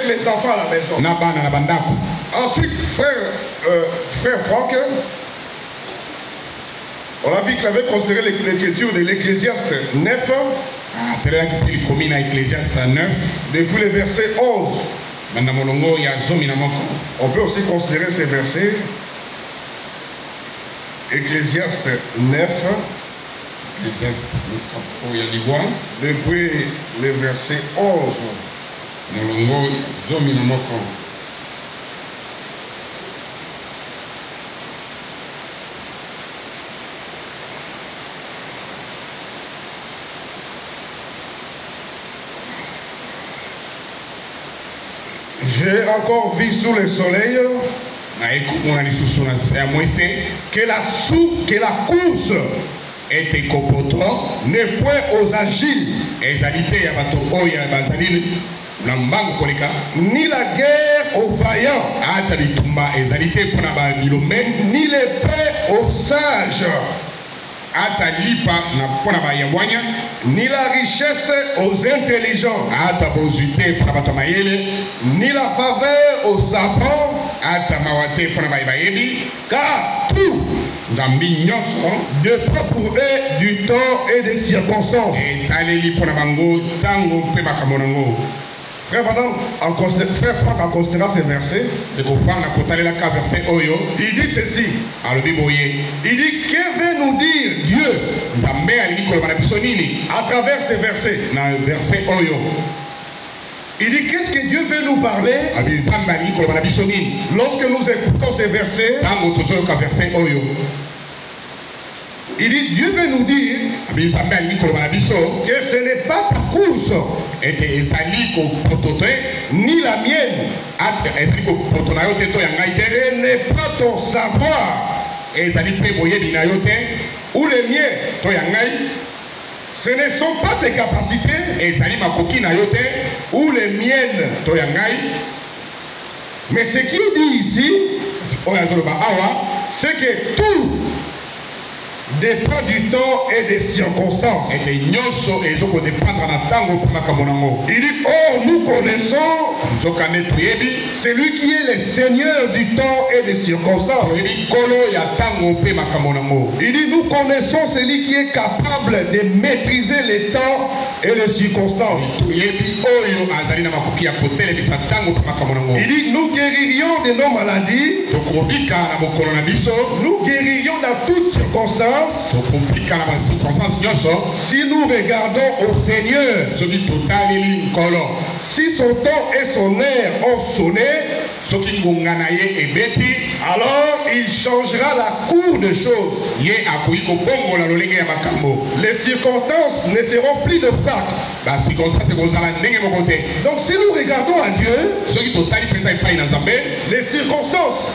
avec les enfants à la maison. Ensuite, frère Franck, on a vu qu'il avait considéré l'écriture de l'Ecclésiaste 9, depuis le verset 11. On peut aussi considérer ces versets. Ecclésiaste 9, depuis le verset 11. J'ai encore vu sous le soleil que la course n'est point aux agiles, ni la guerre aux vaillants, ni l'épée aux sages, ni la richesse aux intelligents, ni la faveur aux savants, car tout dépend pour eux du temps et des circonstances. Frère Franck, en considérant ces versets, il dit ceci. Il dit, que veut nous dire Dieu à travers ces versets? Il dit, qu'est-ce que Dieu veut nous parler lorsque nous écoutons ces versets? Il dit, Dieu veut nous dire que ce n'est pas ta course, ni la mienne, ce n'est pas ton savoir, ou les miens, ce ne sont pas tes capacités, ou les miennes, mais ce qu'il dit ici, c'est que tout dépend du temps et des circonstances. Il dit, oh, nous connaissons celui qui est le Seigneur du temps et des circonstances. Il dit, nous connaissons celui qui est capable de maîtriser les temps et les circonstances. Il dit, nous guéririons de nos maladies, nous guéririons dans toutes circonstances, si nous regardons au Seigneur. Si son temps et son air ont sonné, alors il changera la cour des choses. Les circonstances ne feront plus d'obstacles. Donc si nous regardons à Dieu, les circonstances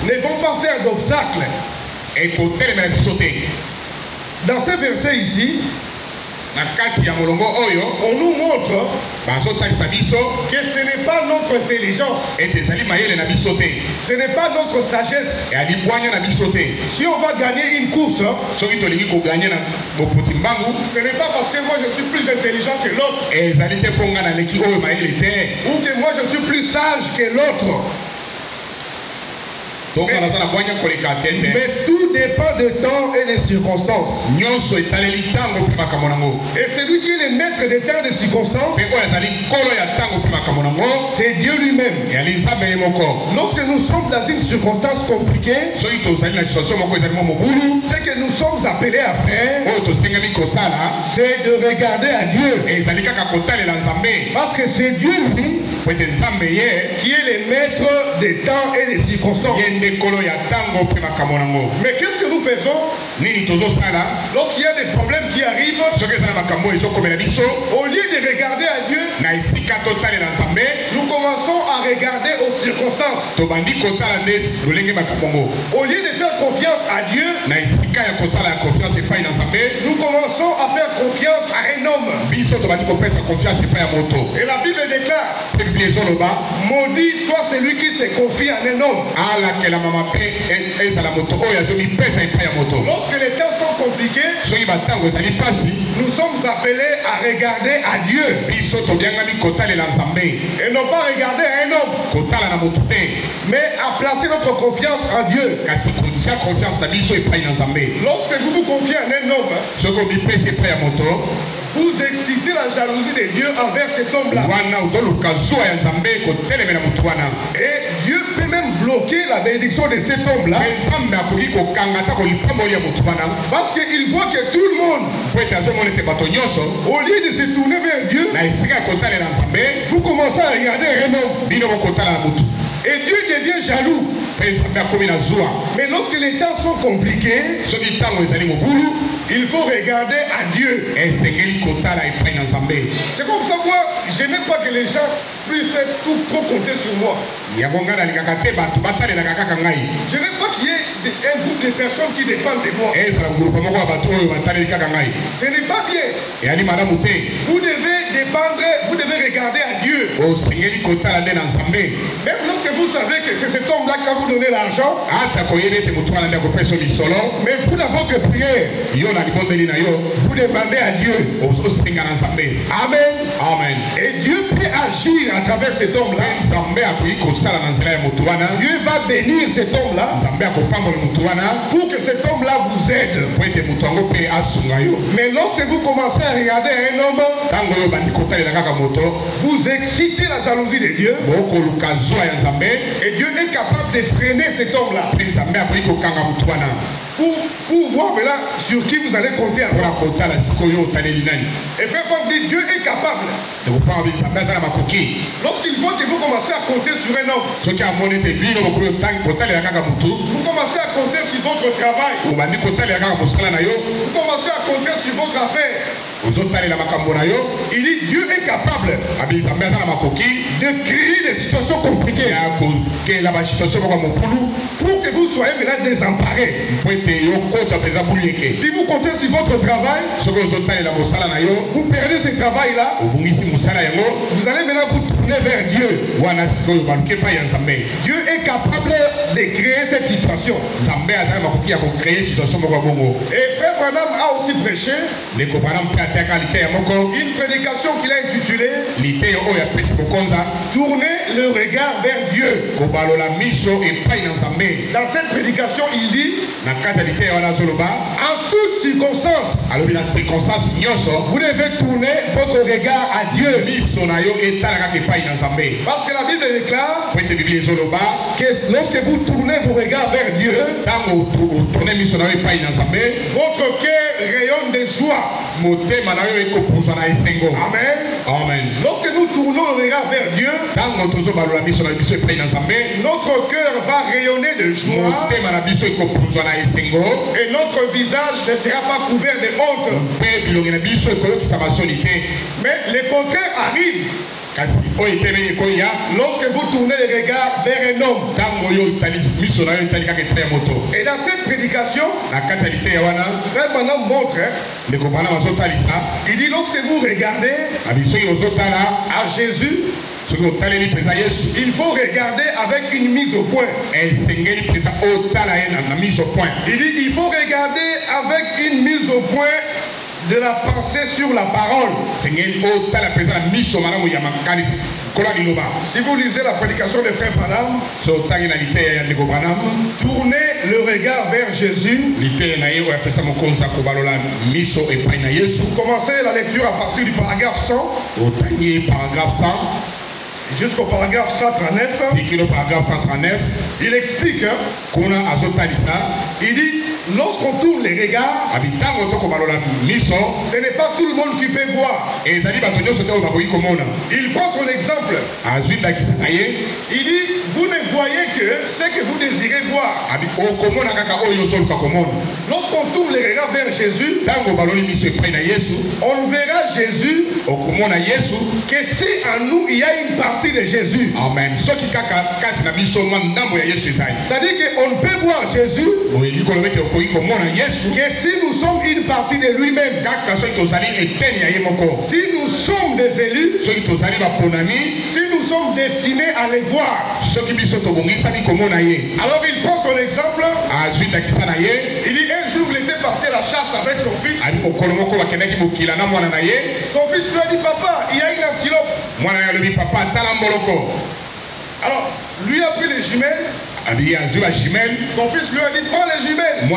ne vont pas faire d'obstacles. Dans ce verset ici, on nous montre que ce n'est pas notre intelligence, ce n'est pas notre sagesse. Si on va gagner une course, ce n'est pas parce que moi je suis plus intelligent que l'autre, ou que moi je suis plus sage que l'autre. Mais tout dépend du temps et des circonstances. Et celui qui est le maître des temps et des circonstances, c'est Dieu lui-même. Lorsque nous sommes dans une circonstance compliquée, ce que nous sommes appelés à faire, c'est de regarder à Dieu. Parce que c'est Dieu lui qui est le maître des temps et des circonstances. Mais qu'est-ce que nous faisons lorsqu'il y a des problèmes qui arrivent? Au lieu de regarder à Dieu, nous commençons à regarder aux circonstances. Au lieu de faire confiance à Dieu, nous commençons à faire confiance à un homme. Et la Bible déclare, maudit soit celui qui se confie à un homme. Lorsque les temps sont sont compliqués, nous sommes appelés à regarder à Dieu et non pas regarder à un homme, mais à placer notre confiance en Dieu. Lorsque vous vous confiez en un homme, vous excitez la jalousie de Dieu envers cet homme-là. Et Dieu peut même bloquer la bénédiction de cet homme-là. Parce qu'il voit que tout le monde, au lieu de se tourner vers Dieu, vous commencez à regarder un homme. Et Dieu devient jaloux. Mais lorsque les temps sont compliqués, il faut regarder à Dieu. C'est comme ça, moi, je n'aime pas que les gens puissent tout trop compter sur moi. Je n'aime pas qu'il y ait un groupe de personnes qui dépendent de moi. Ce n'est pas bien. Vous devez dépendre, vous devez regarder à Dieu. Même lorsque vous savez que c'est cet homme-là qui va vous donner l'argent, mais vous, dans votre prière, vous demandez à Dieu. Amen. Amen. Et Dieu peut agir à travers cet homme-là. Dieu va bénir cet homme-là pour que cet homme-là vous aide. Mais lorsque vous commencez à regarder un homme, vous excitez la jalousie de Dieu. Et Dieu est capable de freiner cet homme-là. Pour voir maintenant sur qui vous allez compter après. Et frère Femme dit, Dieu est capable. Lorsqu'il voit que vous commencez à compter sur un homme, vous commencez à compter sur votre travail, vous commencez à compter sur votre affaire, il dit Dieu est capable de créer des situations compliquées pour que vous soyez maintenant désemparés. Si vous comptez sur votre travail, vous perdez ce travail-là, vous allez maintenant vous tourner vers Dieu. Dieu est capable de créer cette situation. Et frère Branham a aussi prêché une prédication qu'il a intitulée Tourner le regard vers Dieu. Dans cette prédication, il dit en toutes circonstances, vous devez tourner votre regard à Dieu. Parce que la Bible déclare que lorsque vous tournez vos regards vers Dieu, votre cœur rayonne de joie. Amen. Amen. Lorsque nous tournons le regard vers Dieu, notre cœur va rayonner de joie et notre visage ne sera pas couvert de honte. Mais le contraire arrive. Lorsque vous tournez le regard vers un homme. Et dans cette prédication, Frère Branham montre, il dit lorsque vous regardez à Jésus, il faut regarder avec une mise au point. Il dit il faut regarder avec une mise au point de la pensée sur la parole. Si vous lisez la prédication de Frère Branham, tournez le regard vers Jésus. Vous commencez la lecture à partir du paragraphe 100 jusqu'au paragraphe 139. Il explique, il dit, lorsqu'on tourne les regards, ce n'est pas tout le monde qui peut voir. Il prend son exemple. Il dit, vous ne voyez que ce que vous désirez voir. Lorsqu'on tourne les regards vers Jésus, on verra Jésus que si en nous il y a une partie de Jésus. Amen. C'est-à-dire qu'on ne peut voir Jésus que si nous sommes une partie de lui-même. Si nous sommes des élus, si nous sommes destinés à les voir. Alors il prend son exemple. Il dit un jour il était parti à la chasse avec son fils. Son fils lui a dit papa, il y a une antilope. Alors lui a pris les jumelles. Son fils lui a dit prends les jumelles.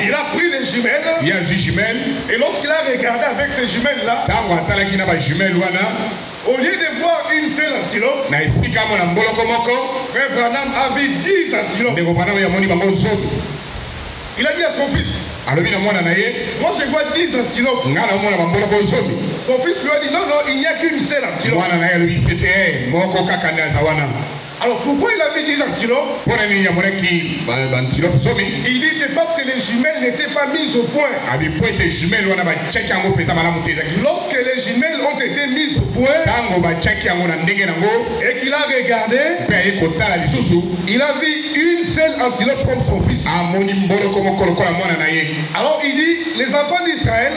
Il a pris les jumelles. Et lorsqu'il a regardé avec ces jumelles là, au lieu de voir une seule antilope, Frère Branham a vu 10 antilopes. Il a dit à son fils, moi je vois 10 antilopes. Son fils lui a dit non, il n'y a qu'une seule antilope. Alors pourquoi il a mis 10 antilopes? Il dit c'est parce que les jumelles n'étaient pas mises au point. Lorsque les jumelles ont été mises au point et qu'il a regardé, il a vu une seule antilope comme son fils. Alors il dit les enfants d'Israël,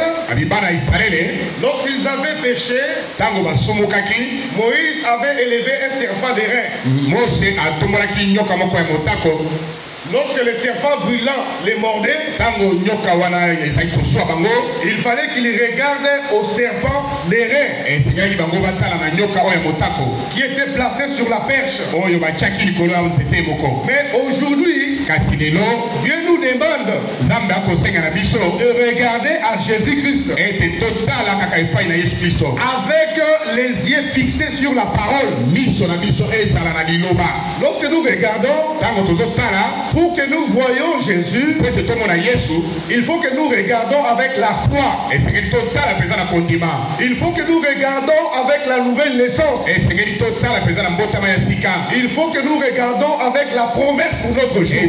lorsqu'ils avaient péché, Moïse avait élevé un serpent d'airain. Lorsque le serpent brûlant les mordait, il fallait qu'il regarde au serpent d'airain qui était placé sur la perche. Mais aujourd'hui, Dieu nous demande de regarder à Jésus-Christ avec les yeux fixés sur la parole. Lorsque nous regardons, pour que nous voyions Jésus, il faut que nous regardons avec la foi. Il faut que nous regardons avec la nouvelle naissance. Il faut que nous regardons avec la promesse pour notre jour.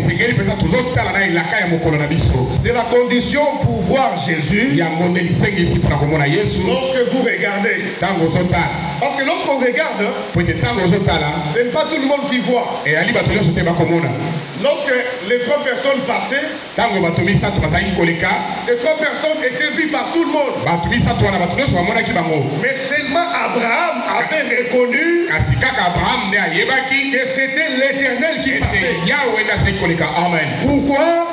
C'est la condition pour voir Jésus. Lorsque vous regardez. Parce que lorsqu'on regarde, ce n'est pas tout le monde qui voit. Lorsque les 3 personnes passaient, ces 3 personnes étaient vues par tout le monde. Mais seulement Abraham avait reconnu que c'était l'Éternel qui passait. Pourquoi?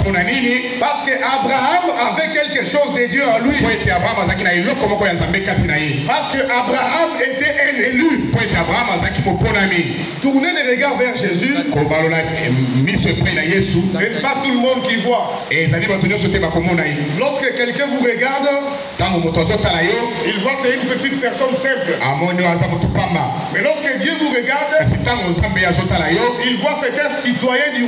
Parce qu'Abraham avait quelque chose de Dieu en lui. Parce qu'Abraham était un élu. Tournez les regards vers Jésus. Ce n'est pas tout le monde qui voit. Lorsque quelqu'un vous regarde, il voit c'est une petite personne simple. Mais lorsque Dieu vous regarde, il voit c'est un citoyen du roi.